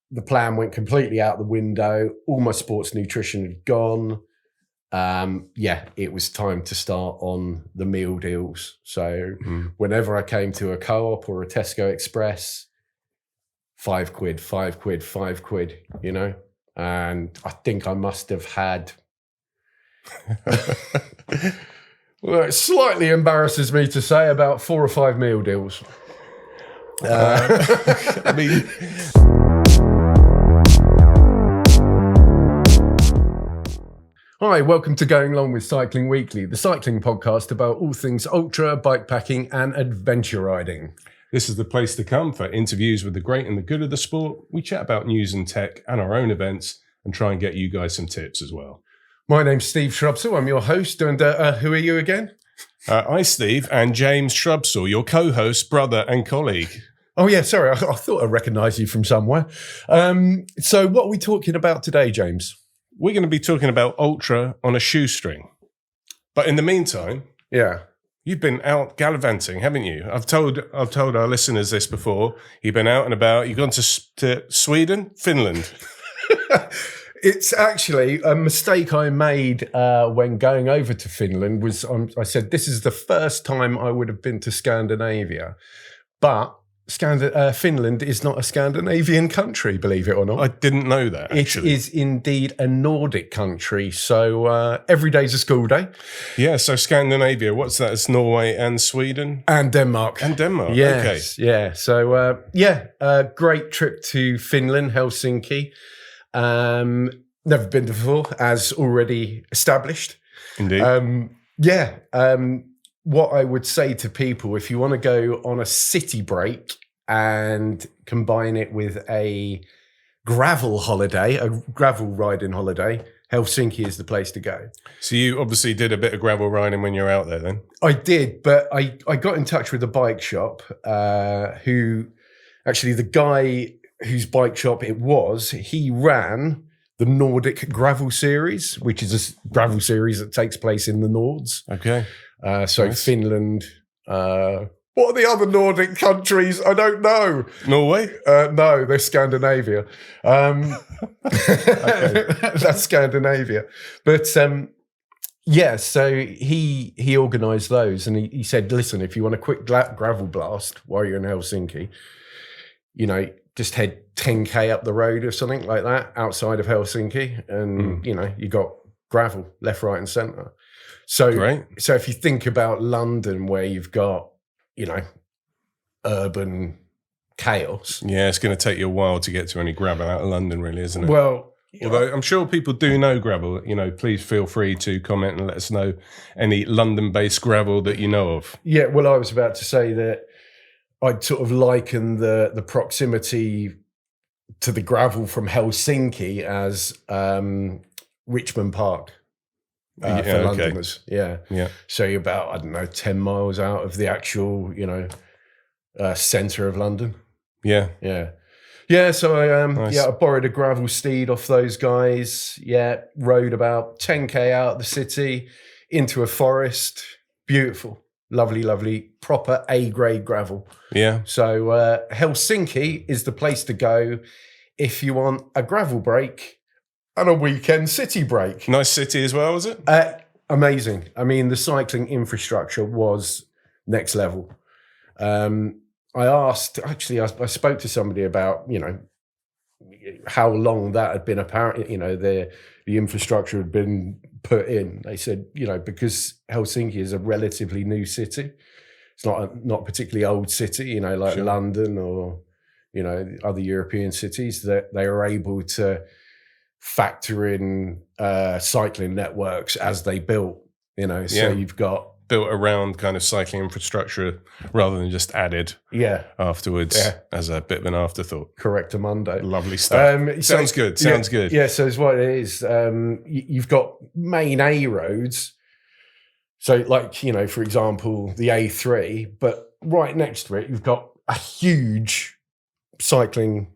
the plan went completely out the window. All my sports nutrition had gone. It was time to start on the meal deals. So whenever I came to a Co-op or a Tesco Express, £5, you know, and I think I must have had, well, it slightly embarrasses me to say, about 4 or 5 meal deals. I mean... Hi, welcome to Going Long with Cycling Weekly, the cycling podcast about all things ultra, bikepacking and adventure riding. This is the place to come for interviews with the great and the good of the sport. We chat about news and tech and our own events and try and get you guys some tips as well. My name's Steve Shrubsall. I'm your host. And who are you again? I, Steve, and James Shrubsall, your co-host, brother and colleague. Oh, yeah, sorry. I thought I recognised you from somewhere. So what are we talking about today, James? We're going to be talking about ultra on a shoestring. But in the meantime, you've been out gallivanting, haven't you? I've told our listeners this before. You've been out and about. You've gone to Sweden, Finland. It's actually a mistake I made when going over to Finland. I said this is the first time I would have been to Scandinavia, but Finland is not a Scandinavian country, believe it or not. I didn't know that, actually. It is indeed a Nordic country. So every day's a school day. Yeah, so Scandinavia, what's that? It's Norway and Sweden? And Denmark. Yes, okay. Yeah. So, great trip to Finland, Helsinki. Never been before, as already established. Indeed. What I would say to people, if you want to go on a city break and combine it with a gravel riding holiday, Helsinki is the place to go. So you obviously did a bit of gravel riding when you were out there then? I did, but I got in touch with a bike shop the guy whose bike shop it was, he ran the Nordic Gravel Series, which is a gravel series that takes place in the Nords. Okay. Nice. Finland, what are the other Nordic countries? I don't know. Norway? No, they're Scandinavia. That's Scandinavia. But so he organised those, and he said, listen, if you want a quick gravel blast while you're in Helsinki, you know, just head 10k up the road or something like that outside of Helsinki, and you got gravel left, right, and centre. So, Great. So if you think about London, where you've got, urban chaos. Yeah, it's going to take you a while to get to any gravel out of London, really, isn't it? Well, although I'm sure people do know gravel, please feel free to comment and let us know any London-based gravel that you know of. Yeah, well, I was about to say that I'd sort of liken the proximity to the gravel from Helsinki as Richmond Park. For Londoners, yeah. So you're about 10 miles out of the actual, centre of London. Yeah. So nice. I borrowed a gravel steed off those guys. Yeah, rode about 10k out of the city into a forest. Beautiful, lovely, proper A-grade gravel. Yeah. So Helsinki is the place to go if you want a gravel break. And a weekend city break. Nice city as well, was it? Amazing. I mean, the cycling infrastructure was next level. I spoke to somebody about, how long that had been apparent, the infrastructure had been put in. They said, because Helsinki is a relatively new city, it's not a particularly old city, like sure. London or, other European cities, that they are able to factor in cycling networks as they built, so you've got built around kind of cycling infrastructure rather than just added afterwards as a bit of an afterthought. Correcto Monday. Lovely stuff. Sounds good. Yeah, so it's what it is. You've got main A roads. So like, for example, the A3, but right next to it, you've got a huge cycling.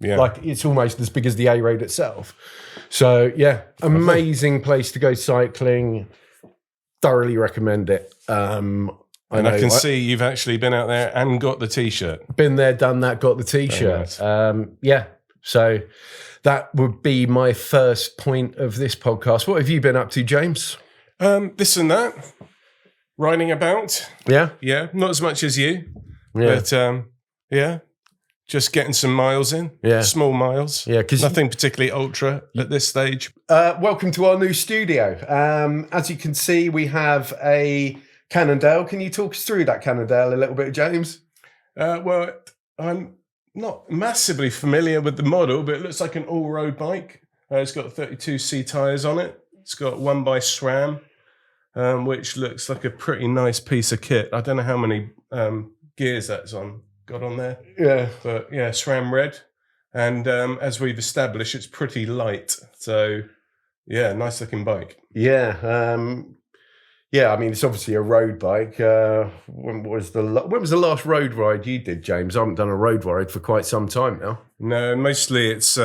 Yeah. Like it's almost as big as the A road itself. So amazing place to go cycling. Thoroughly recommend it. I can see you've actually been out there and got the T-shirt. Been there, done that, got the T-shirt. Nice. So that would be my first point of this podcast. What have you been up to, James? This and that. Riding about. Yeah? Yeah, not as much as you. Yeah. But, yeah, just getting some miles in. Yeah. Small miles. Yeah, because nothing particularly ultra at this stage. Welcome to our new studio. As you can see, we have a Cannondale. Can you talk us through that Cannondale a little bit, James? Well, I'm not massively familiar with the model, but it looks like an all-road bike. It's got 32C tyres on it. It's got 1x SRAM, which looks like a pretty nice piece of kit. I don't know how many gears that's got on there. Yeah. But yeah, SRAM red. And as we've established, it's pretty light. So yeah, nice looking bike. Yeah. Yeah, I mean, it's obviously a road bike. When was the last road ride you did, James? I haven't done a road ride for quite some time now. No, mostly it's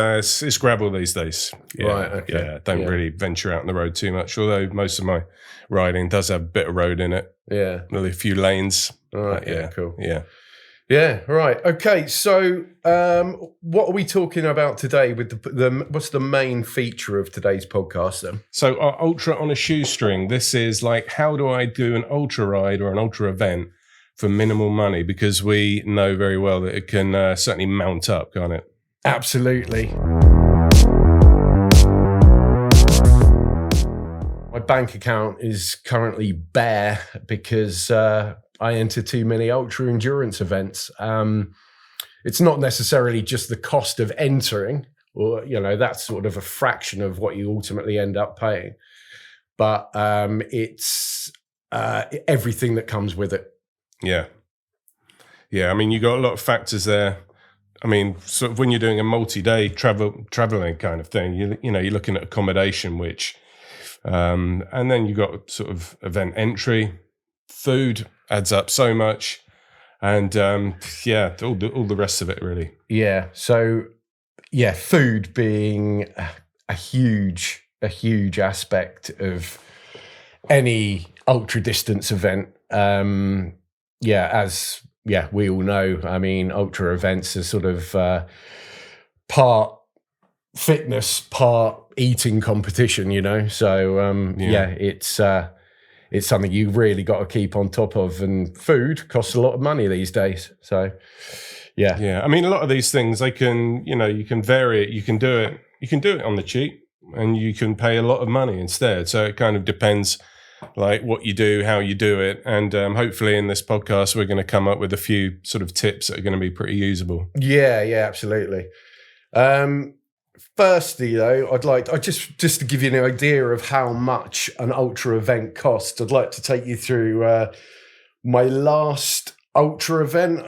gravel these days. Yeah, right, okay. Yeah, don't really venture out on the road too much, although most of my riding does have a bit of road in it. Yeah. Only a few lanes. All right, yeah, cool. Yeah. Yeah, right. Okay, so what are we talking about today with what's the main feature of today's podcast then? So our ultra on a shoestring, this is like, how do I do an ultra ride or an ultra event for minimal money? Because we know very well that it can certainly mount up, can't it? Absolutely. My bank account is currently bare because I enter too many ultra endurance events. It's not necessarily just the cost of entering, or that's sort of a fraction of what you ultimately end up paying, but it's everything that comes with it. Yeah. I mean, you got a lot of factors there. I mean, sort of when you're doing a multi-day traveling kind of thing, you're looking at accommodation, which, and then you got sort of event entry, food adds up so much, and all the rest of it really. Yeah. So yeah, food being a huge aspect of any ultra distance event. We all know. I mean, ultra events are sort of part fitness, part eating competition. So it's something you really got to keep on top of, and food costs a lot of money these days. So, yeah. Yeah. I mean, a lot of these things, they can, you can vary it. You can do it on the cheap, and you can pay a lot of money instead. So it kind of depends, like what you do, how you do it. And hopefully in this podcast, we're going to come up with a few sort of tips that are going to be pretty usable. Yeah, absolutely. Firstly, though, I'd like just to give you an idea of how much an ultra event costs. I'd like to take you through my last ultra event.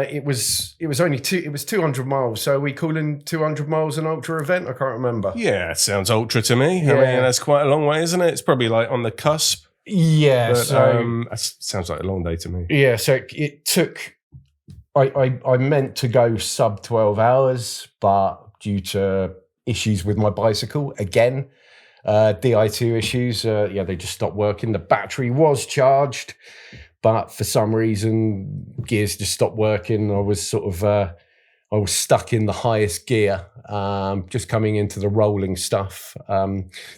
It was 200 miles. So are we calling 200 miles an ultra event? I can't remember. Yeah, it sounds ultra to me. Yeah. I mean, that's quite a long way, isn't it? It's probably like on the cusp. Yeah. But, so that sounds like a long day to me. Yeah. So it took. I meant to go sub 12 hours, but due to issues with my bicycle again, Di2 issues, they just stopped working. The battery was charged, but for some reason gears just stopped working. I was sort of I was stuck in the highest gear, just coming into the rolling stuff.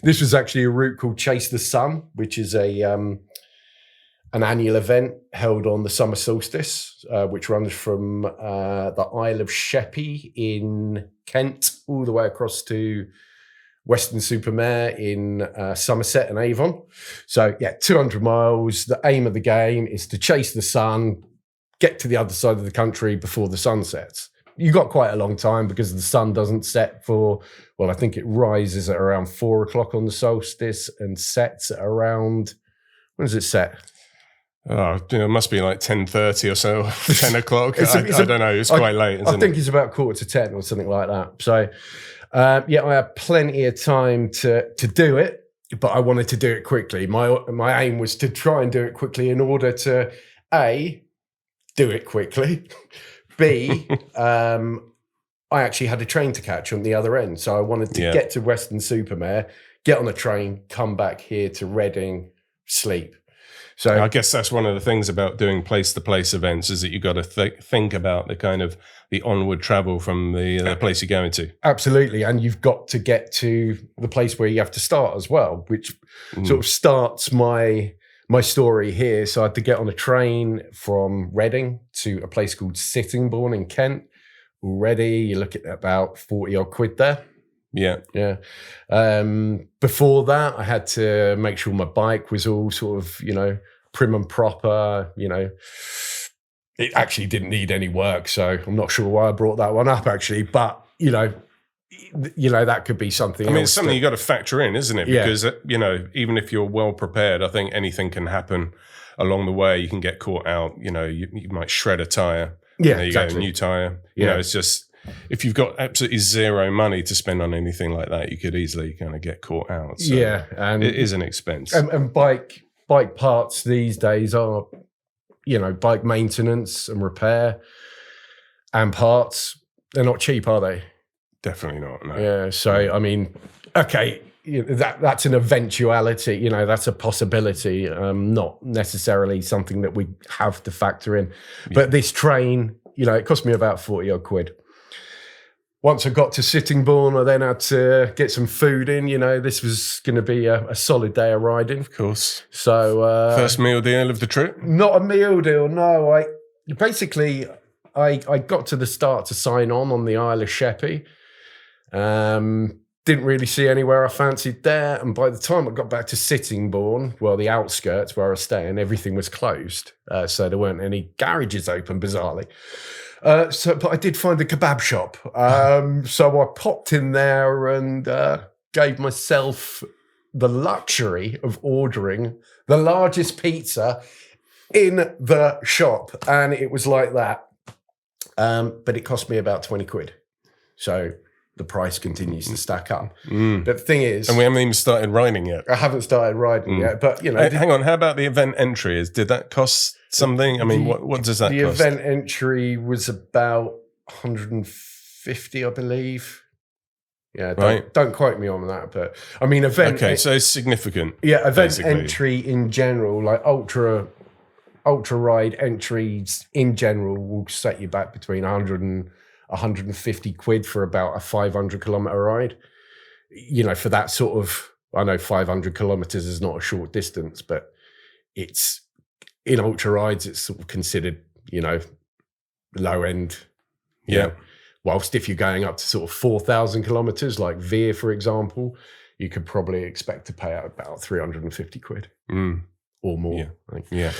This was actually a route called Chase the Sun, which is an annual event held on the summer solstice, which runs from the Isle of Sheppey in Kent all the way across to Weston-super-Mare in Somerset and Avon. So 200 miles. The aim of the game is to chase the sun, get to the other side of the country before the sun sets. You got quite a long time because the sun doesn't set for, I think it rises at around 4 o'clock on the solstice and sets at around, when does it set? Oh, it must be like 10:30 or so, 10 o'clock. I don't know. It's quite late, isn't it? I think it's about 9:45 or something like that. So, I had plenty of time to do it, but I wanted to do it quickly. My aim was to try and do it quickly in order to A, do it quickly, B, I actually had a train to catch on the other end. So I wanted to get to Weston-super-Mare, get on a train, come back here to Reading, sleep. So I guess that's one of the things about doing place-to-place events is that you've got to think about the kind of the onward travel from the place you're going to. Absolutely, and you've got to get to the place where you have to start as well, which sort of starts my story here. So I had to get on a train from Reading to a place called Sittingbourne in Kent. Already, you look at about 40 odd quid there. Yeah. Before that, I had to make sure my bike was all sort of, prim and proper. It actually didn't need any work, so I'm not sure why I brought that one up actually. But that could be something. I mean, it's something you got to factor in, isn't it? Because even if you're well prepared, I think anything can happen along the way. You can get caught out. You might shred a tire. Yeah, you exactly. get a new tire. It's just. If you've got absolutely zero money to spend on anything like that, you could easily kind of get caught out. So and it is an expense. And bike parts these days are, bike maintenance and repair and parts. They're not cheap, are they? Definitely not. No. Yeah. So I mean, okay, that's an eventuality. That's a possibility. Not necessarily something that we have to factor in. But this train, it cost me about 40 odd quid. Once I got to Sittingbourne, I then had to get some food in. This was going to be a solid day of riding. Of course. So first meal deal of the trip? Not a meal deal, no. I got to the start to sign on the Isle of Sheppey. Didn't really see anywhere I fancied there. And by the time I got back to Sittingbourne, the outskirts where I was staying, everything was closed. So there weren't any garages open, bizarrely. But I did find a kebab shop. So I popped in there and gave myself the luxury of ordering the largest pizza in the shop. And it was like that. But it cost me about 20 quid. So the price continues to stack up. But the thing is... And we haven't even started riding yet. I haven't started riding yet, but hang on, how about the event entry? Did that cost something? I mean, what does that cost? The event entry was about 150, I believe. Yeah, don't quote me on that, but I mean, so it's significant. Yeah, event basically. Entry in general, like ultra ride entries in general will set you back between 100 and 150 quid for about a 500 kilometer ride. For that sort of, I know 500 kilometers is not a short distance, but it's in ultra rides, it's sort of considered, low end. Yeah. Whilst if you're going up to sort of 4,000 kilometers, like Veer, for example, you could probably expect to pay out about 350 quid or more. Yeah. I think. Yeah.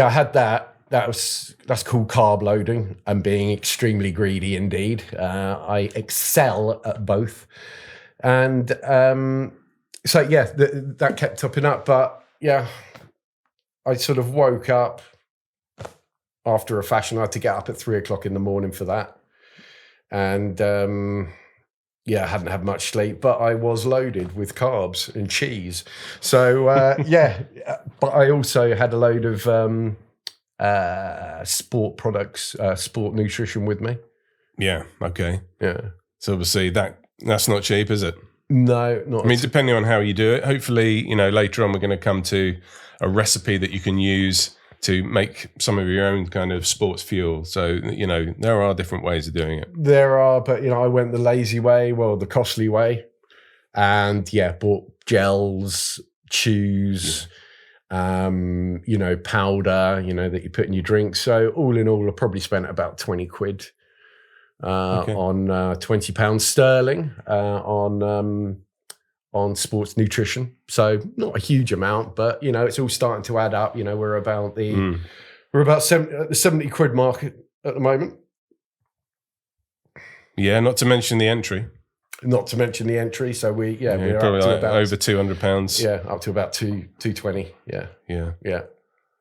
I had that. That's called carb loading and being extremely greedy indeed. I excel at both, and that kept topping up. But I sort of woke up after a fashion. I had to get up at 3:00 in the morning for that, and I hadn't had much sleep, but I was loaded with carbs and cheese. So, but I also had a load of sport products, sport nutrition with me. Yeah, okay. Yeah. So obviously that's not cheap, is it? No, not. I mean, depending on how you do it, hopefully, later on we're going to come to a recipe that you can use to make some of your own kind of sports fuel. So, there are different ways of doing it. There are, but, I went the lazy way, the costly way. And, bought gels, chews, powder, that you put in your drink. So all in all, I probably spent about 20 quid on £20 sterling on sports nutrition. So not a huge amount, but it's all starting to add up. We're about the 70 quid mark at the moment. Yeah, not to mention the entry. So we're probably up to like about over £200. Yeah, up to about 220. Yeah.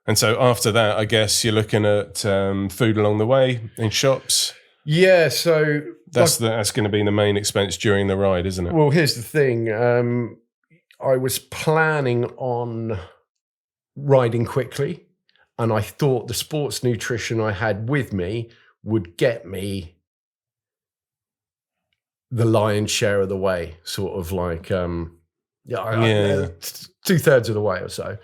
And so after that, I guess you're looking at food along the way in shops. Yeah, so that's going to be the main expense during the ride, isn't it? Well, here's the thing. I was planning on riding quickly, and I thought the sports nutrition I had with me would get me the lion's share of the way, sort of like 2/3 of the way or so.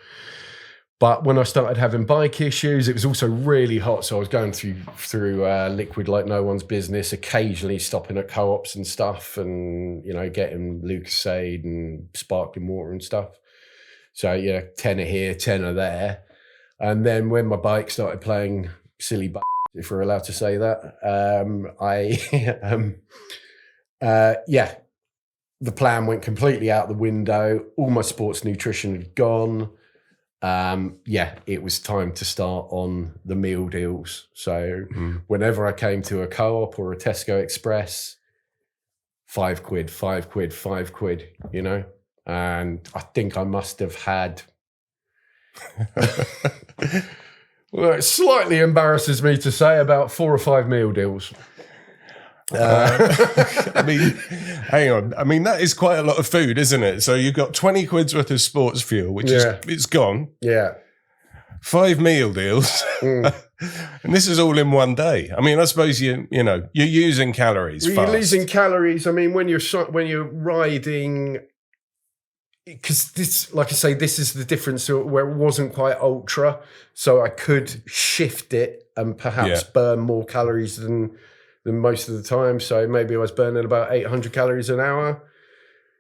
But when I started having bike issues, it was also really hot. So I was going through liquid like no one's business, occasionally stopping at co-ops and stuff and, getting Lucasade and sparkling water and stuff. So, tenner here, tenner there. And then when my bike started playing silly if we're allowed to say that, the plan went completely out the window. All my sports nutrition had gone. It was time to start on the meal deals. So whenever I came to a co-op or a Tesco Express, £5, and I think I must have had, well, it slightly embarrasses me to say, about 4 or 5 meal deals. I mean, hang on. I mean, that is quite a lot of food, isn't it? So you've got 20 quid's worth of sports fuel, which it's gone. Yeah. 5 meal deals. And this is all in one day. I mean, I suppose you're using calories. You're losing calories. I mean, when you're riding, because this, like I say, this is the difference where it wasn't quite ultra, so I could shift it and perhaps burn more calories than most of the time. So maybe I was burning about 800 calories an hour.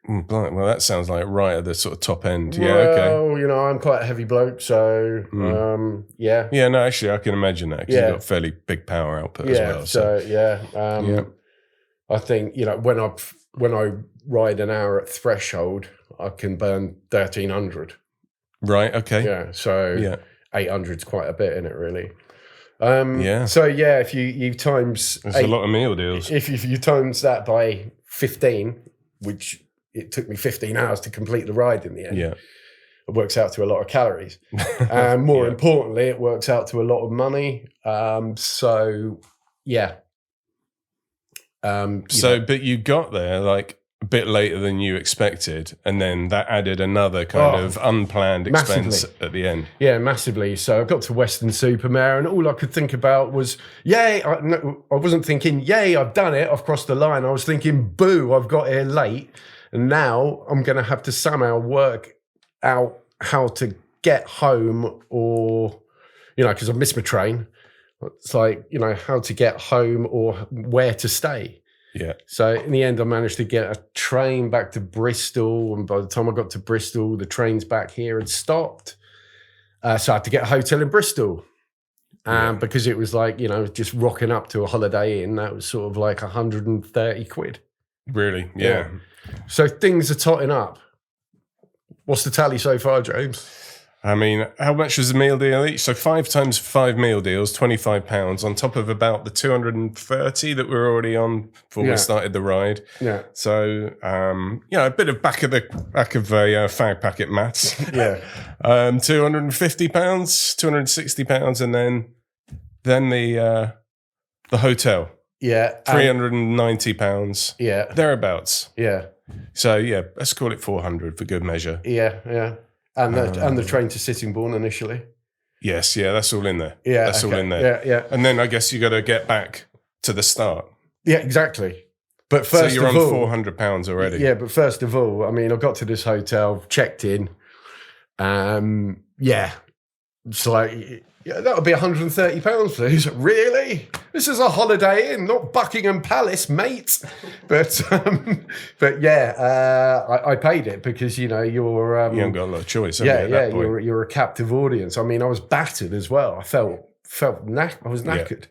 Well, that sounds like right at the sort of top end. Well, I'm quite a heavy bloke, so Yeah, no, actually, I can imagine that because you've got fairly big power output as well. I think, when I ride an hour at threshold, I can burn 1,300. Right, okay. Yeah, so 800 is quite a bit in it, really. So if you times, there's a lot of meal deals. If you times that by 15, which it took me 15 hours to complete the ride in the end, it works out to a lot of calories. And more importantly, it works out to a lot of money. But you got there like a bit later than you expected, and then that added another kind of unplanned expense at the end. Yeah, massively. So I got to Weston-super-Mare, and all I could think about was, yay! I wasn't thinking, yay, I've done it, I've crossed the line. I was thinking, boo, I've got here late, and now I'm going to have to somehow work out how to get home, or because I missed my train. It's like, how to get home or where to stay. Yeah. So in the end, I managed to get a train back to Bristol. And by the time I got to Bristol, the trains back here had stopped. So I had to get a hotel in Bristol. Because it was like, just rocking up to a Holiday Inn, that was sort of like 130 quid. Really? Yeah. So things are totting up. What's the tally so far, James? I mean, how much was the meal deal each? So 5 times 5 meal deals, £25 on top of about the 230 that we're already on before we started the ride. Yeah. So, a bit of back of a fag packet maths. Yeah. £250, £260, and then the hotel. Yeah. £390. Yeah. Thereabouts. Yeah. So let's call it 400 for good measure. Yeah. Yeah. And the train to Sittingbourne initially. Yes, that's all in there. Yeah, that's all in there. Yeah. And then I guess you got to get back to the start. Yeah, exactly. But first, so you're on £400 already. Yeah, but first of all, I mean, I got to this hotel, checked in. It's like, that would be £130, please. Really? This is a Holiday Inn, not Buckingham Palace, mate. But I paid it because you're you haven't got a lot of choice. You're a captive audience. I mean, I was battered as well. I felt I was knackered.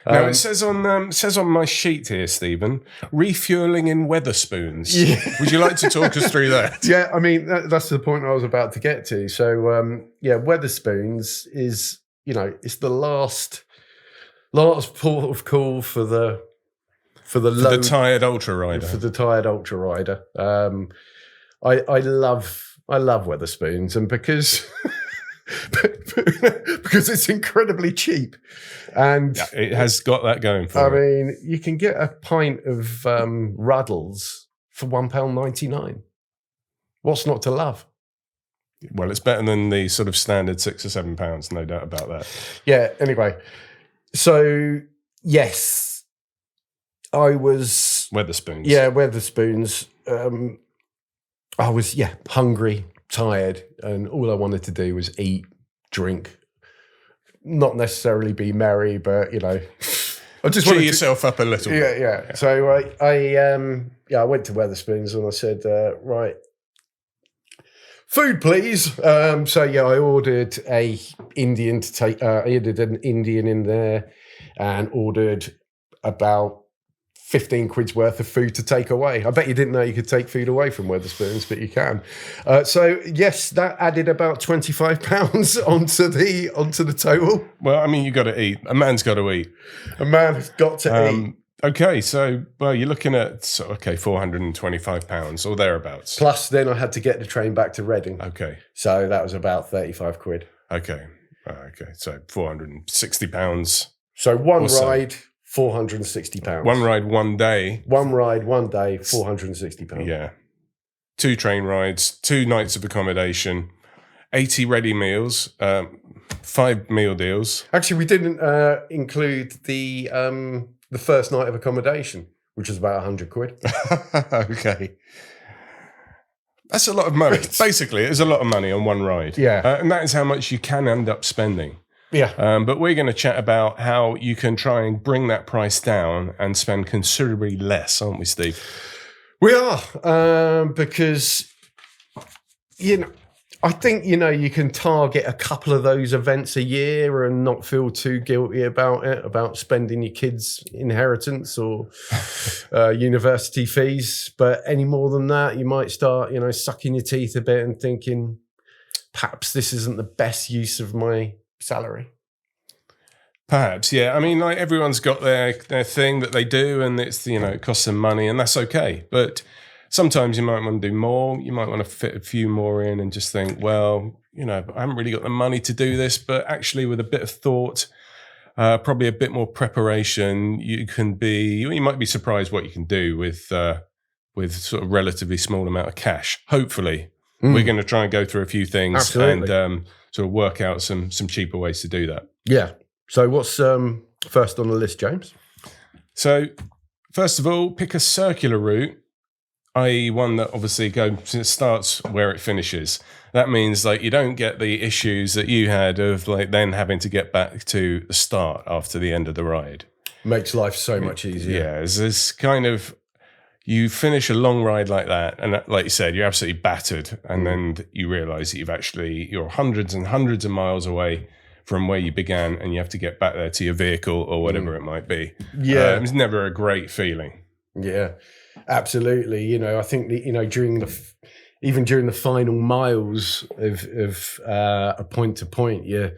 Now it says on my sheet here, Stephen, refueling in Wetherspoons. Yeah. Would you like to talk us through that? Yeah, I mean that's the point I was about to get to. So Wetherspoons is it's the last port of call for the tired ultra rider. For the tired ultra rider. I love Wetherspoons, and because it's incredibly cheap. And it has got that going for it. I mean, you can get a pint of Ruddles for £1.99. What's not to love? Well, it's better than the sort of standard £6 or £7, no doubt about that. Yeah, anyway. So, yes, I was Weatherspoons. Yeah, Weatherspoons. I was hungry, tired, and all I wanted to do was eat, drink, not necessarily be merry, but I just cheer yourself up a little. Yeah. So I went to Weatherspoons and I said, right, food, please. I ordered a Indian to take. I ordered an Indian in there, and ordered about 15 quid's worth of food to take away. I bet you didn't know you could take food away from Weatherspoons, but you can. Yes, that added about £25 onto the total. Well, I mean, you got to eat. A man's got to eat. A man has got to eat. Okay, so you're looking at £425 or thereabouts. Plus, then I had to get the train back to Reading. Okay, so that was about 35 quid. Okay, so £460. So one ride. £460. One ride, one day. One ride, one day, £460. Yeah. 2 train rides, 2 nights of accommodation, 80 ready meals, 5 meal deals. Actually, we didn't include the first night of accommodation, which was about 100 quid. Okay. That's a lot of money. Basically, it's a lot of money on one ride. Yeah. And that is how much you can end up spending. Yeah. But we're going to chat about how you can try and bring that price down and spend considerably less, aren't we, Steve? We are, because, I think, you can target a couple of those events a year and not feel too guilty about it, about spending your kids' inheritance or university fees. But any more than that, you might start, sucking your teeth a bit and thinking, perhaps this isn't the best use of my salary. Perhaps, yeah. I mean, like, everyone's got their thing that they do, and it's, it costs them money, and that's okay. But sometimes you might want to do more. You might want to fit a few more in and just think, well, I haven't really got the money to do this, but actually with a bit of thought, probably a bit more preparation, you might be surprised what you can do with sort of relatively small amount of cash. Hopefully. We're going to try and go through a few things. Absolutely. And sort of work out some cheaper ways to do that. Yeah. So what's first on the list, James? So first of all, pick a circular route, i.e. one that obviously starts where it finishes. That means like you don't get the issues that you had of like then having to get back to the start after the end of the ride. Makes life so much easier. Yeah, it's kind of, you finish a long ride like that, and like you said, you're absolutely battered, and then you realise that you're hundreds and hundreds of miles away from where you began, and you have to get back there to your vehicle or whatever it might be. Yeah, it's never a great feeling. Yeah, absolutely. I think that, during the final miles of a point to point, you're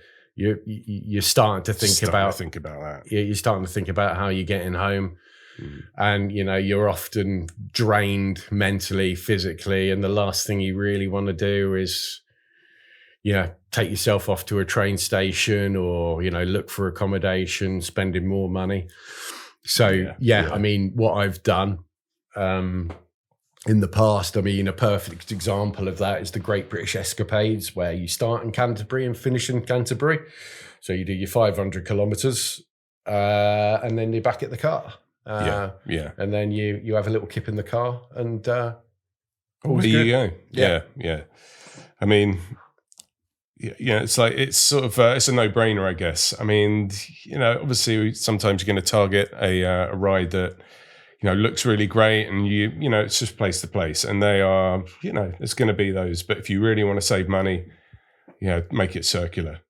starting to think about that. Yeah, you're starting to think about how you're getting home. And you're often drained mentally, physically, and the last thing you really want to do is take yourself off to a train station or look for accommodation, spending more money. So I mean, what I've done in the past, I mean, a perfect example of that is the Great British Escapades, where you start in Canterbury and finish in Canterbury. So you do your 500 kilometers and then you're back at the car. And then you have a little kip in the car, and there you go. Yeah. I mean, it's like it's sort of it's a no-brainer, I guess. I mean, obviously sometimes you're going to target a ride that looks really great, and it's just place to place, and they are there's going to be those. But if you really want to save money, make it circular.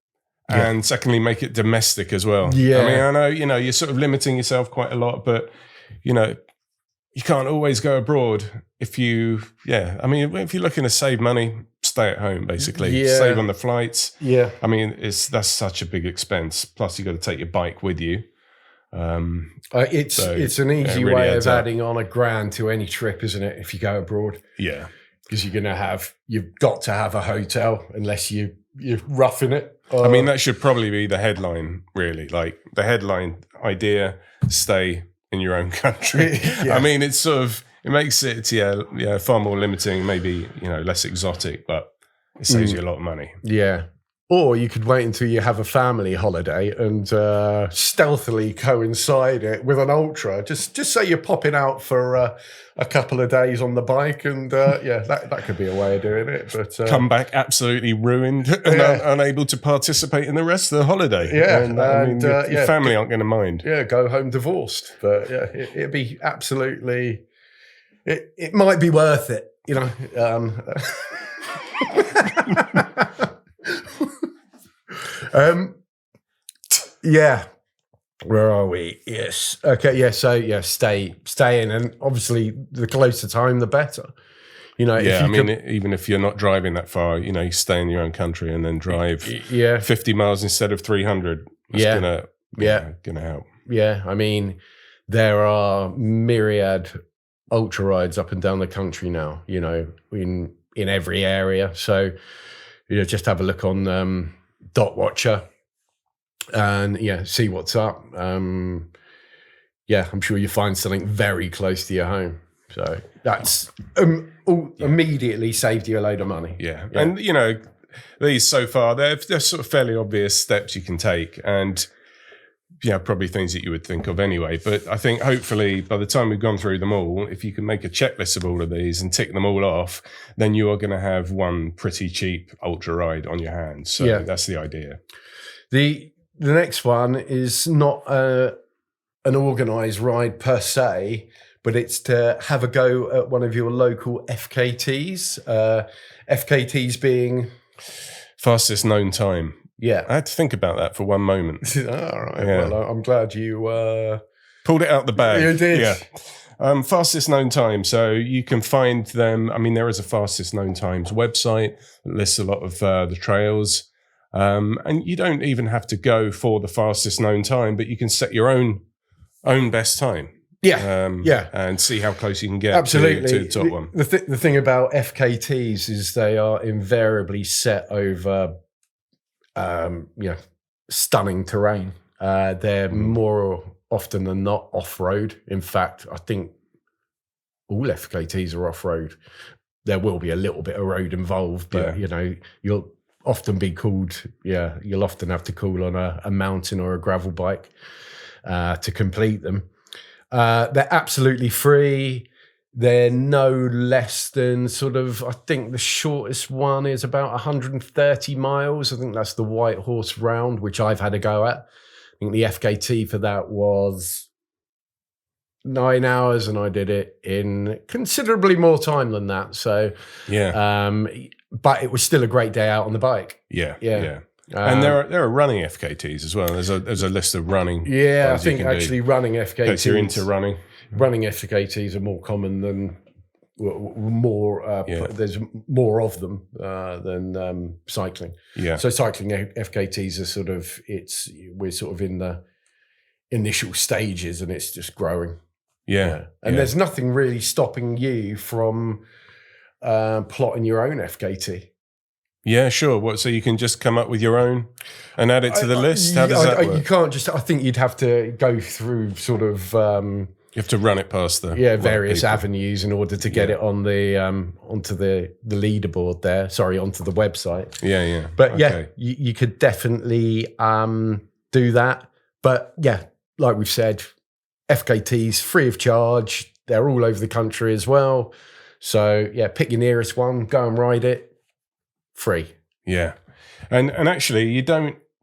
Yeah. And secondly, make it domestic as well. Yeah. I mean, I know, you're sort of limiting yourself quite a lot, but, you can't always go abroad if you're looking to save money, stay at home, basically. Yeah. Save on the flights. Yeah. I mean, that's such a big expense. Plus, you've got to take your bike with you. It's an easy way of adding on £1,000 to any trip, isn't it, if you go abroad? Yeah. Because you've got to have a hotel unless you're roughing it. I mean, that should probably be the headline, really. Like the headline idea: stay in your own country. Yeah. I mean, it's sort of, it makes it far more limiting, maybe less exotic, but it saves you a lot of money. Yeah. Or you could wait until you have a family holiday and stealthily coincide it with an ultra. Just say you're popping out for a couple of days on the bike, and that could be a way of doing it. But come back absolutely ruined and unable to participate in the rest of the holiday. Yeah, your family aren't going to mind. Yeah, go home divorced. But yeah, it'd be absolutely. It might be worth it, you know. Yeah. Where are we? Yes. Okay. Yeah. So stay in, and obviously the closer time, the better. You know. Yeah. Even if you're not driving that far, you know, you stay in your own country and then drive 50 miles instead of 300. It's gonna help. Yeah. I mean, there are myriad ultra rides up and down the country now. You know, in every area. So, you know, just have a look on Dot Watcher and see what's up. I'm sure you find something very close to your home. So that's immediately saved you a load of money. Yeah. And you know, these so far they're sort of fairly obvious steps you can take, and probably things that you would think of anyway. But I think hopefully by the time we've gone through them all, if you can make a checklist of all of these and tick them all off, then you are going to have one pretty cheap ultra ride on your hands. So that's the idea. The next one is not an organised ride per se, but it's to have a go at one of your local FKTs. FKTs being fastest known time. Yeah. I had to think about that for one moment. All right. Yeah. Well, I'm glad you pulled it out the bag. You did. Yeah. Fastest known time. So you can find them. I mean, there is a fastest known times website that lists a lot of the trails. And you don't even have to go for the fastest known time, but you can set your own best time. Yeah. And see how close you can get absolutely to the top one. The thing about FKTs is they are invariably set over stunning terrain. They're more often than not off-road. In fact, I think all FKTs are off-road. There will be a little bit of road involved, but you'll often be called, you'll often have to call on a mountain or a gravel bike to complete them. They're absolutely free. They're no less than I think the shortest one is about 130 miles. I think that's the White Horse Round, which I've had a go at. I think the FKT for that was 9 hours, and I did it in considerably more time than that. So, but it was still a great day out on the bike. Yeah. And there are running FKTs as well. There's a list of running. Yeah, I think actually running FKTs. If you're into running. Running FKTs are more common than there's more of them than cycling. Yeah. So cycling FKTs are we're sort of in the initial stages, and it's just growing. Yeah. And there's nothing really stopping you from plotting your own FKT. Yeah, sure. So you can just come up with your own and add it to the list? How does that work? You can't just, I think you'd have to go through you have to run it past the various avenues in order to get it on the onto the leaderboard there. Sorry, onto the website. Yeah. But you could definitely do that. But like we've said, FKTs free of charge. They're all over the country as well. So pick your nearest one, go and ride it. Free. Yeah. And actually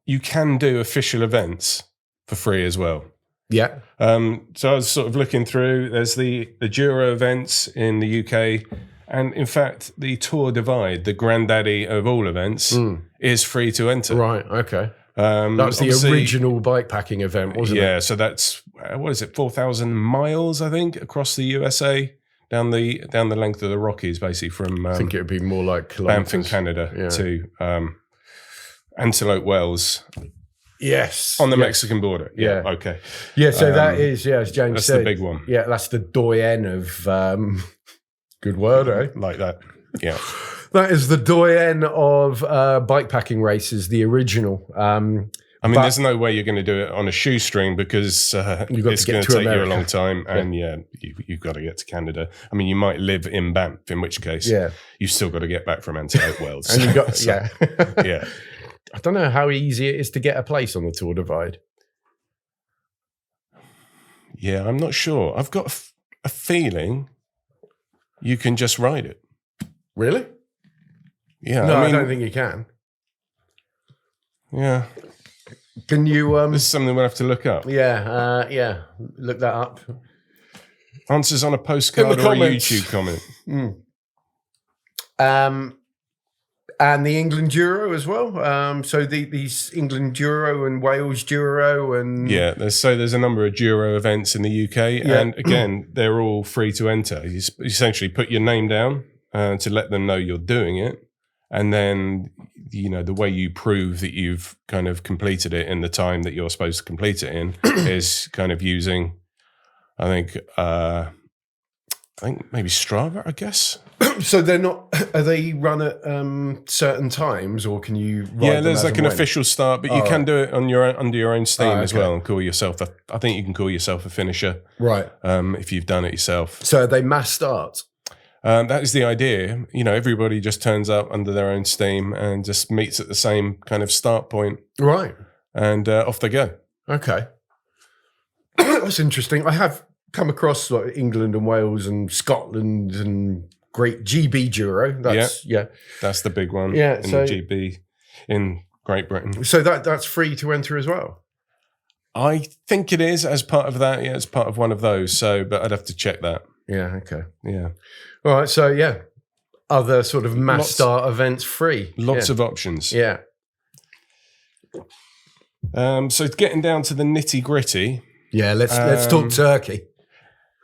you can do official events for free as well. Yeah. So I was sort of looking through, there's the Jura events in the UK, and in fact the Tour Divide, the granddaddy of all events, is free to enter. Right, okay. That was the original bikepacking event, wasn't it? Yeah, so that's 4,000 miles, I think, across the USA. Down the length of the Rockies, basically from I think it would be more like kilometers. Banff in Canada to Antelope Wells. Yes, on the Mexican border. Yeah, okay. Yeah, so that is as James that's said, the big one. Yeah, that's the doyen of good word, eh? Like that. Yeah, that is the doyen of bikepacking races, the original. There's no way you're going to do it on a shoestring because it's going to take you a long time, and you've got to get to Canada. I mean, you might live in Banff, in which case, you've still got to get back from Antelope Wells. And you got I don't know how easy it is to get a place on the Tour Divide. Yeah, I'm not sure. I've got a feeling you can just ride it. Really? Yeah. No, I don't think you can. Yeah. Can you? This is something we'll have to look up. Yeah. Look that up. Answers on a postcard or a YouTube comment. And the England Euro as well. So these England Euro and Wales Euro and there's a number of Euro events in the UK, and again, they're all free to enter. You essentially put your name down to let them know you're doing it, and then the way you prove that you've kind of completed it in the time that you're supposed to complete it in is kind of using, I think maybe Strava, I guess. So they're not. Are they run at certain times, or can you? Ride There's like an official start, but you can do it on under your own steam as well, and call yourself. I think you can call yourself a finisher, right? If you've done it yourself. So are they mass starts? That is the idea. Everybody just turns up under their own steam and just meets at the same kind of start point, right? And off they go. Okay, that's interesting. I have come across like England and Wales and Scotland and Great GB Euro. That's the big one. Yeah, in the GB in Great Britain. So that's free to enter as well. I think it is as part of that. Yeah, it's part of one of those. So, but I'd have to check that. Yeah. Okay. Yeah. All right. So other sort of mass start events free. Lots of options. Yeah. So getting down to the nitty gritty. Yeah. Let's talk Turkey.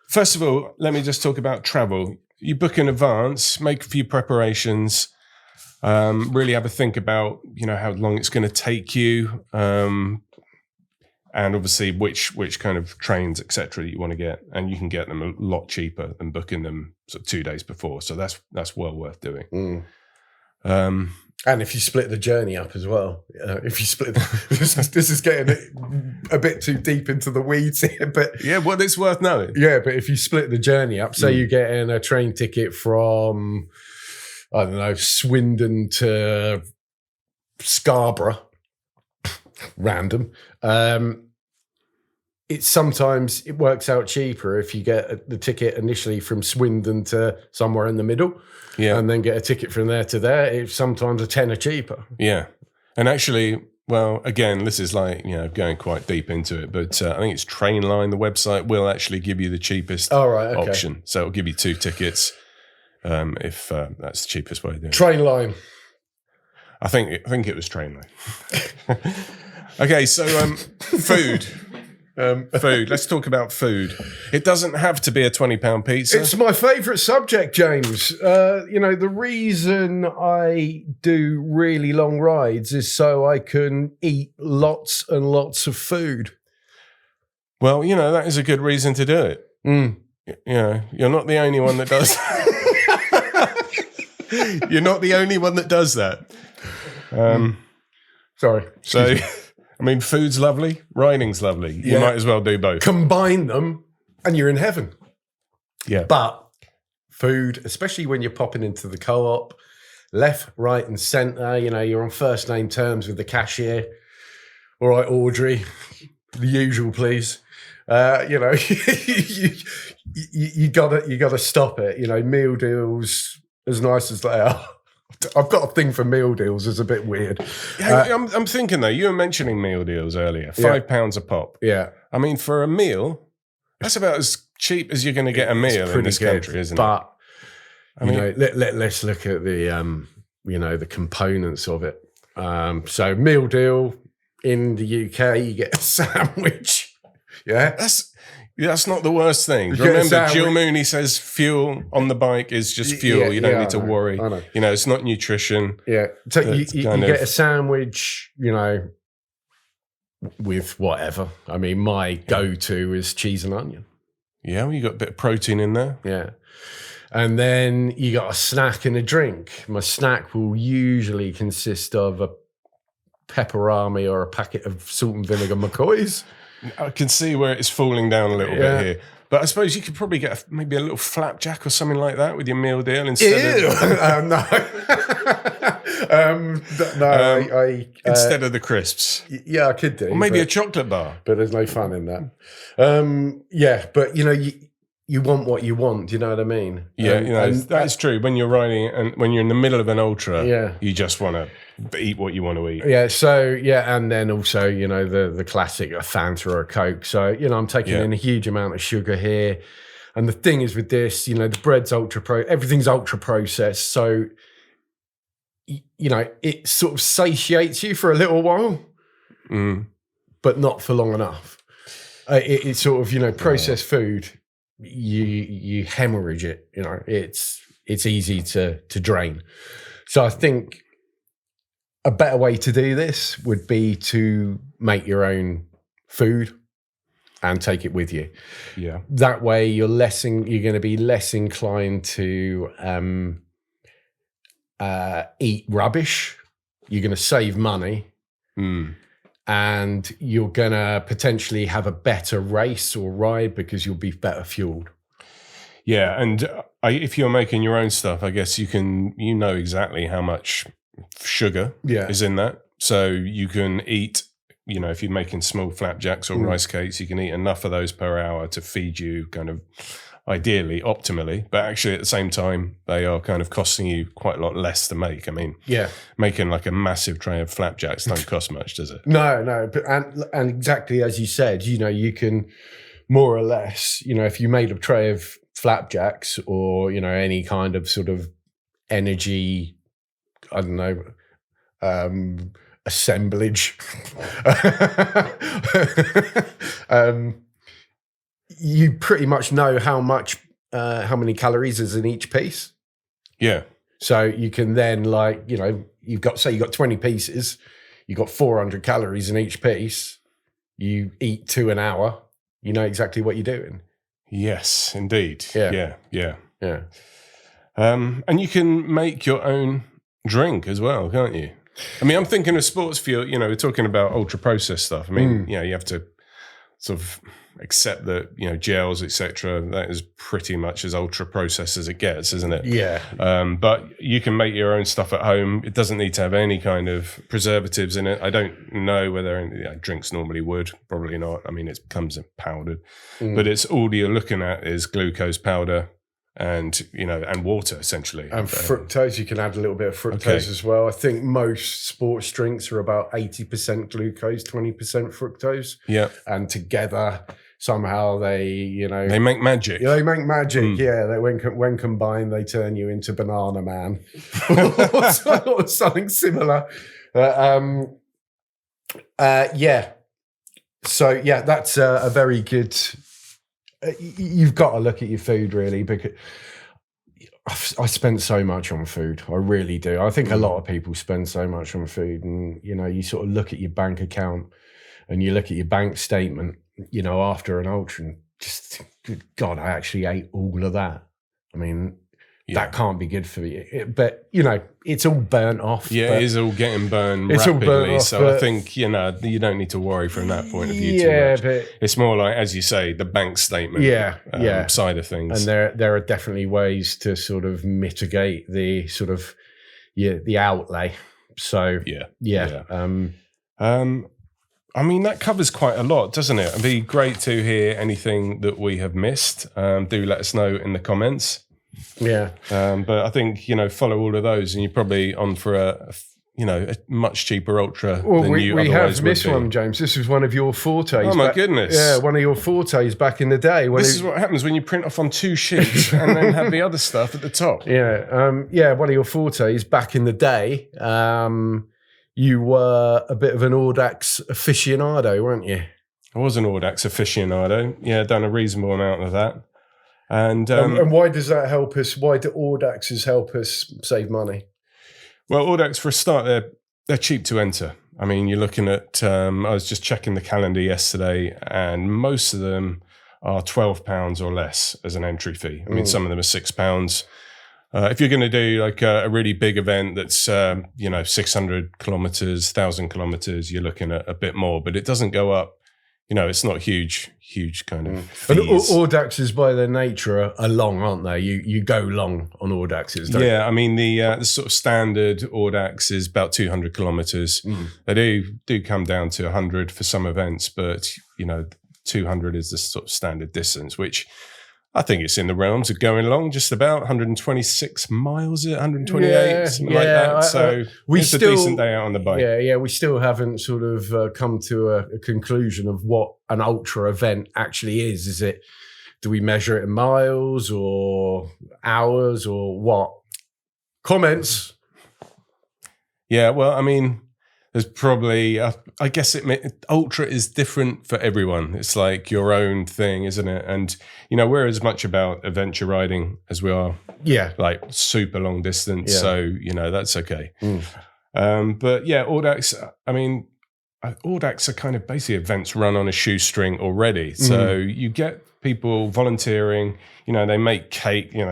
First of all, let me just talk about travel. You book in advance, make a few preparations, really have a think about, how long it's going to take you, and obviously which kind of trains, etc. that you want to get, and you can get them a lot cheaper than booking them sort of 2 days before. So that's well worth doing. And if you split the journey up as well, if you split, this is getting a bit too deep into the weeds here, but well, it's worth knowing. Yeah, but if you split the journey up, say you're getting a train ticket from, I don't know, Swindon to Scarborough, random. Sometimes it works out cheaper if you get the ticket initially from Swindon to somewhere in the middle, and then get a ticket from there to there. It's sometimes a tenner cheaper. Yeah, and actually, well, again, this is like going quite deep into it, but I think it's Trainline. The website will actually give you the cheapest option, so it'll give you 2 tickets if that's the cheapest way to do it. Trainline. I think it was Trainline. Okay, so food. Food. Let's talk about food. It doesn't have to be a £20 pizza. It's my favourite subject, James. The reason I do really long rides is so I can eat lots and lots of food. Well, that is a good reason to do it. You're not the only one that does. You're not the only one that does that. Sorry. So. I mean, food's lovely, riding's lovely. You might as well do both. Combine them and you're in heaven. Yeah. But food, especially when you're popping into the co-op, left, right and centre, you're on first name terms with the cashier. All right, Audrey, the usual, please. You gotta stop it. Meal deals, as nice as they are. I've got a thing for meal deals. It's a bit weird. I'm thinking though, you were mentioning meal deals earlier. £5 a pop. Yeah. I mean, for a meal, that's about as cheap as you're going to get a meal in this country, isn't it? But let's look at the the components of it. So meal deal in the UK, you get a sandwich. Yeah. That's not the worst thing. Remember, Jill Mooney says fuel on the bike is just fuel. You don't need to worry. I know. It's not nutrition. Yeah. So you get a sandwich, with whatever. I mean, my go-to is cheese and onion. Yeah, well, you got a bit of protein in there. Yeah. And then you got a snack and a drink. My snack will usually consist of a pepperami or a packet of salt and vinegar McCoys. I can see where it's falling down a little bit here. But I suppose you could probably get maybe a little flapjack or something like that with your meal deal instead of... No. I instead of the crisps. Yeah, I could do. Or maybe a chocolate bar. But there's no fun in that. Yeah, but you want what you want. Do you know what I mean? Yeah, that is true. When you're riding and when you're in the middle of an ultra, you just want to eat what you want to eat. Yeah. So and then also the classic a Fanta or a Coke. So I'm taking in a huge amount of sugar here, and the thing is with this, the bread's everything's ultra processed. So it sort of satiates you for a little while, but not for long enough. It's sort of processed food. You hemorrhage it. It's easy to drain. So I think a better way to do this would be to make your own food and take it with you. Yeah. That way you're going to be less inclined to eat rubbish. You're going to save money. And you're going to potentially have a better race or ride because you'll be better fueled. Yeah, and if you're making your own stuff, I guess you know exactly how much sugar is in that. So you can eat, if you're making small flapjacks or rice cakes, you can eat enough of those per hour to feed you kind of ideally, optimally, but actually at the same time, they are kind of costing you quite a lot less to make. I mean, making like a massive tray of flapjacks don't cost much, does it? No, but and exactly as you said, you can more or less, if you made a tray of flapjacks or any kind of sort of energy, I don't know, assemblage. You pretty much know how many calories is in each piece. Yeah. So you can then you've got 20 pieces, you've got 400 calories in each piece. You eat 2 an hour. You know exactly what you're doing. Yes, indeed. Yeah. And you can make your own drink as well, can't you? I mean, I'm thinking of sports fuel. We're talking about ultra processed stuff. I mean, you have to sort of accept that gels, etc. That is pretty much as ultra processed as it gets, isn't it? Yeah. But you can make your own stuff at home. It doesn't need to have any kind of preservatives in it. I don't know whether drinks normally would. Probably not. I mean, it comes in powdered, but it's all you're looking at is glucose powder and and water essentially. And fructose. You can add a little bit of fructose as well. I think most sports drinks are about 80% glucose, 20% fructose. Yeah. And together, somehow they they make magic. They make magic. Yeah, that when combined, they turn you into Banana Man or something similar. Yeah. So that's a very good. You've got to look at your food really, because I spend so much on food. I really do. I think a lot of people spend so much on food, and you sort of look at your bank account and you look at your bank statement, after an ultra, and just, good God, I actually ate all of that. I mean, that can't be good for you. But, it's all burnt off. Yeah, it is all getting burned rapidly. All burnt off, so I think, you don't need to worry from that point of view too much. But it's more like, as you say, the bank statement side of things. And there are definitely ways to sort of mitigate the sort of, the outlay. So, I mean, that covers quite a lot, doesn't it? It'd be great to hear anything that we have missed. Do let us know in the comments. Yeah. But I think, follow all of those and you're probably on for a much cheaper ultra than you otherwise would be. We have missed one, James. This is one of your fortes. Oh, my goodness. Yeah, one of your fortes back in the day. This is what happens when you print off on 2 sheets and then have the other stuff at the top. Yeah. One of your fortes back in the day. You were a bit of an Audax aficionado, weren't you? I was an Audax aficionado. Yeah, done a reasonable amount of that. And why does that help us? Why do Audaxes help us save money? Well, Audax, for a start, they're cheap to enter. I mean, you're looking at, I was just checking the calendar yesterday, and most of them are £12 or less as an entry fee. I mean, some of them are £6. If you're going to do like a really big event that's, 600 kilometers, 1,000 kilometers, you're looking at a bit more, but it doesn't go up it's not huge kind of And fees. Audaxes by their nature are long, aren't they? You go long on Audaxes, don't you? Yeah, I mean the sort of standard Audax is about 200 kilometers. They do come down to 100 for some events, but 200 is the sort of standard distance, which I think it's in the realms of going along just about 126 miles, 128, something like that. So it's a decent day out on the bike. Yeah, we still haven't sort of come to a conclusion of what an ultra event actually is. Is it, do we measure it in miles or hours or what? Comments? Yeah, well, I mean, there's probably, I guess ultra is different for everyone. It's like your own thing, isn't it? And, we're as much about adventure riding as we are like super long distance. Yeah. So, that's okay. But yeah, Audax, I mean, Audax are kind of basically events run on a shoestring already. So you get people volunteering, they make cake, you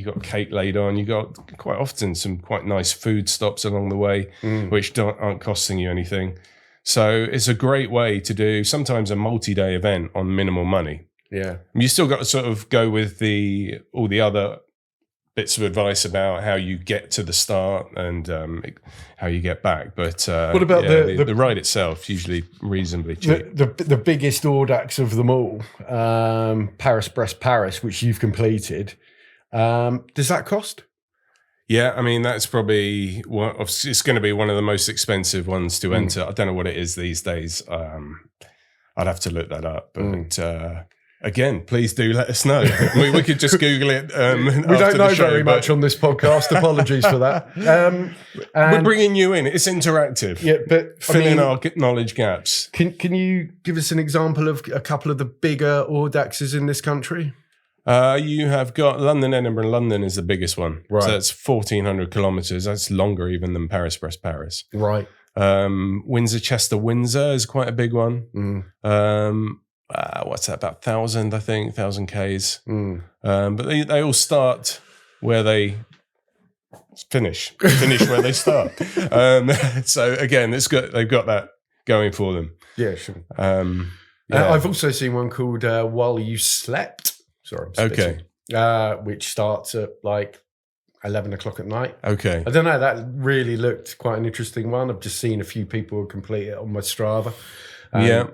got cake laid on, you got quite often some quite nice food stops along the way, which aren't costing you anything. So it's a great way to do sometimes a multi-day event on minimal money. Yeah. You still got to sort of go with all the other bits of advice about how you get to the start and how you get back. But what about the ride itself? Usually reasonably cheap. The biggest Audax of them all, Paris-Brest-Paris, which you've completed. Does that cost? Yeah, I mean, that's probably it's going to be one of the most expensive ones to enter. I don't know what it is these days. I'd have to look that up, but. Again, please do let us know. We could just Google it. We don't know very much on this podcast. Apologies for that. We're bringing you in. It's interactive. Yeah, but fill in our knowledge gaps. Can you give us an example of a couple of the bigger Audaxes in this country? You have got London, Edinburgh. London is the biggest one. Right. So that's 1,400 kilometres. That's longer even than Paris-Brest-Paris. Right. Windsor, Chester, Windsor is quite a big one. What's that, about 1,000, I think, 1,000 Ks. But they all start where they finish where they start. So again, they've got that going for them. Yeah, sure. I've also seen one called While You Slept. Sorry, I'm spitting. Which starts at like 11 o'clock at night. Okay. I don't know, that really looked quite an interesting one. I've just seen a few people complete it on my Strava. I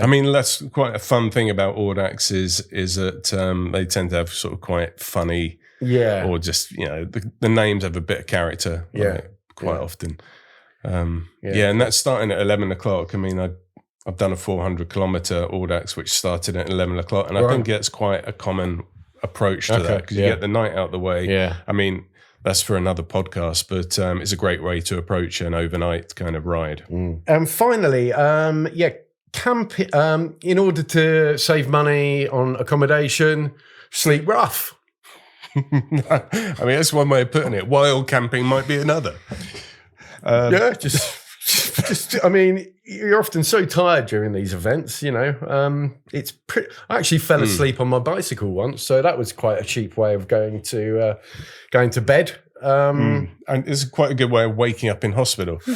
mean, that's quite a fun thing about Audax is that they tend to have sort of quite funny, or just the names have a bit of character, quite often. And that's starting at 11 o'clock. I mean, I've done a 400 kilometer Audax which started at 11 o'clock, and I think it's quite a common approach to that because you get the night out the way. Yeah, I mean. That's for another podcast, but it's a great way to approach an overnight kind of ride. And finally, camp. In order to save money on accommodation, sleep rough. I mean, that's one way of putting it. Wild camping might be another. Just. I mean, you're often so tired during these events. It's pretty. I actually fell asleep on my bicycle once, so that was quite a cheap way of going to bed. And it's quite a good way of waking up in hospital. Free.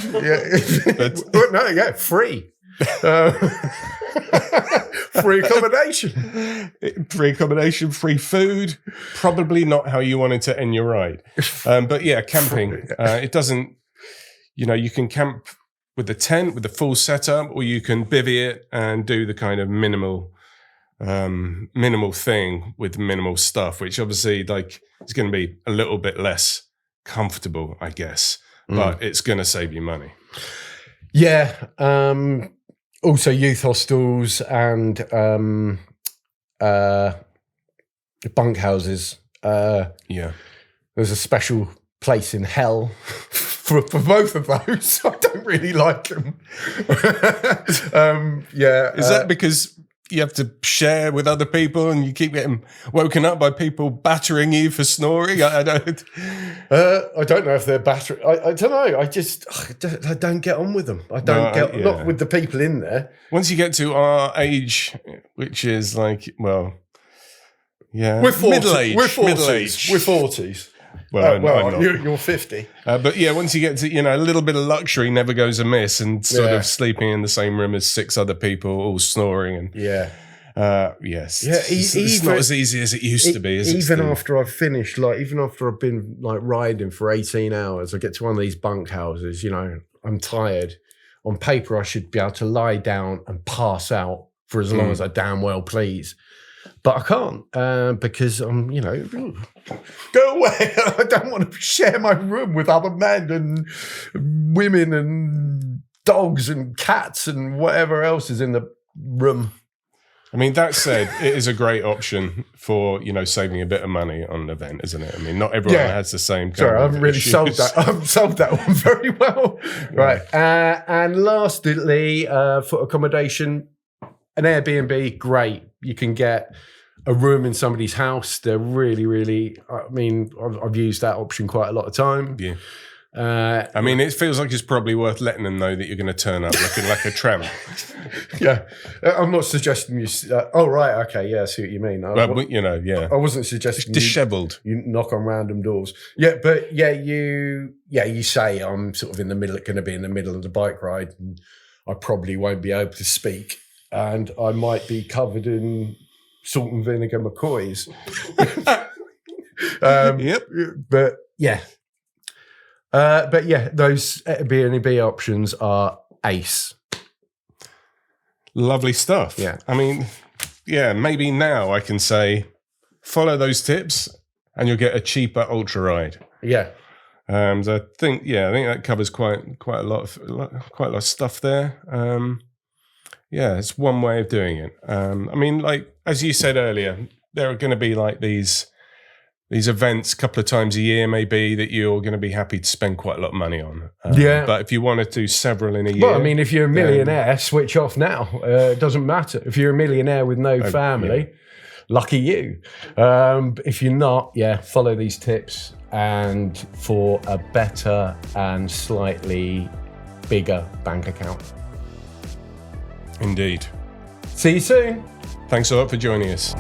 Free accommodation. Free accommodation, free food. Probably not how you wanted to end your ride. But yeah, camping. It doesn't. You can camp with the tent, with the full setup, or you can bivvy it and do the kind of minimal thing with minimal stuff, which obviously is going to be a little bit less comfortable, I guess, but it's going to save you money. Yeah. Also youth hostels and bunkhouses. There's a special place in hell for both of those. I don't really like them. Is that because you have to share with other people and you keep getting woken up by people battering you for snoring? I don't know if they're battering. I don't know. I don't get on with them. I don't not with the people in there. Once you get to our age, which is we're 40s. We're 40s. Well, I'm not. You're 50. But yeah, once you get to, a little bit of luxury never goes amiss, and sort of sleeping in the same room as 6 other people all snoring. And yes. Yeah, it's not as easy as it used to be, is it? Even after I've finished, even after I've been riding for 18 hours, I get to one of these bunk houses, I'm tired. On paper, I should be able to lie down and pass out for as long as I damn well please. But I can't because I'm, go away. I don't want to share my room with other men and women and dogs and cats and whatever else is in the room. I mean, that said, it is a great option for, saving a bit of money on an event, isn't it? I mean, not everyone has the same kind I of haven't really issues. sold that. I've sold that one very well. Right. And lastly, for accommodation, an Airbnb, great. You can get a room in somebody's house. They're really, really, I've used that option quite a lot of time. Yeah. It feels like it's probably worth letting them know that you're going to turn up looking like a tramp. Yeah. I'm not suggesting you... right, okay, yeah, I see what you mean. I wasn't suggesting... It's dishevelled. You knock on random doors. Yeah, but you say I'm sort of going to be in the middle of the bike ride, and I probably won't be able to speak, and I might be covered in salt and vinegar McCoys. Yep. But yeah. Those Airbnb options are ace. Lovely stuff. Yeah. Maybe now I can say, follow those tips and you'll get a cheaper ultra ride. Yeah. So I think that covers quite a lot of stuff there. It's one way of doing it. As you said earlier, there are going to be these events a couple of times a year, maybe, that you're going to be happy to spend quite a lot of money on. But if you want to do several in a year... Well, if you're a millionaire, switch off now. It doesn't matter. If you're a millionaire with no family, lucky you. If you're not, follow these tips, and for a better and slightly bigger bank account. Indeed. See you soon. Thanks a lot for joining us.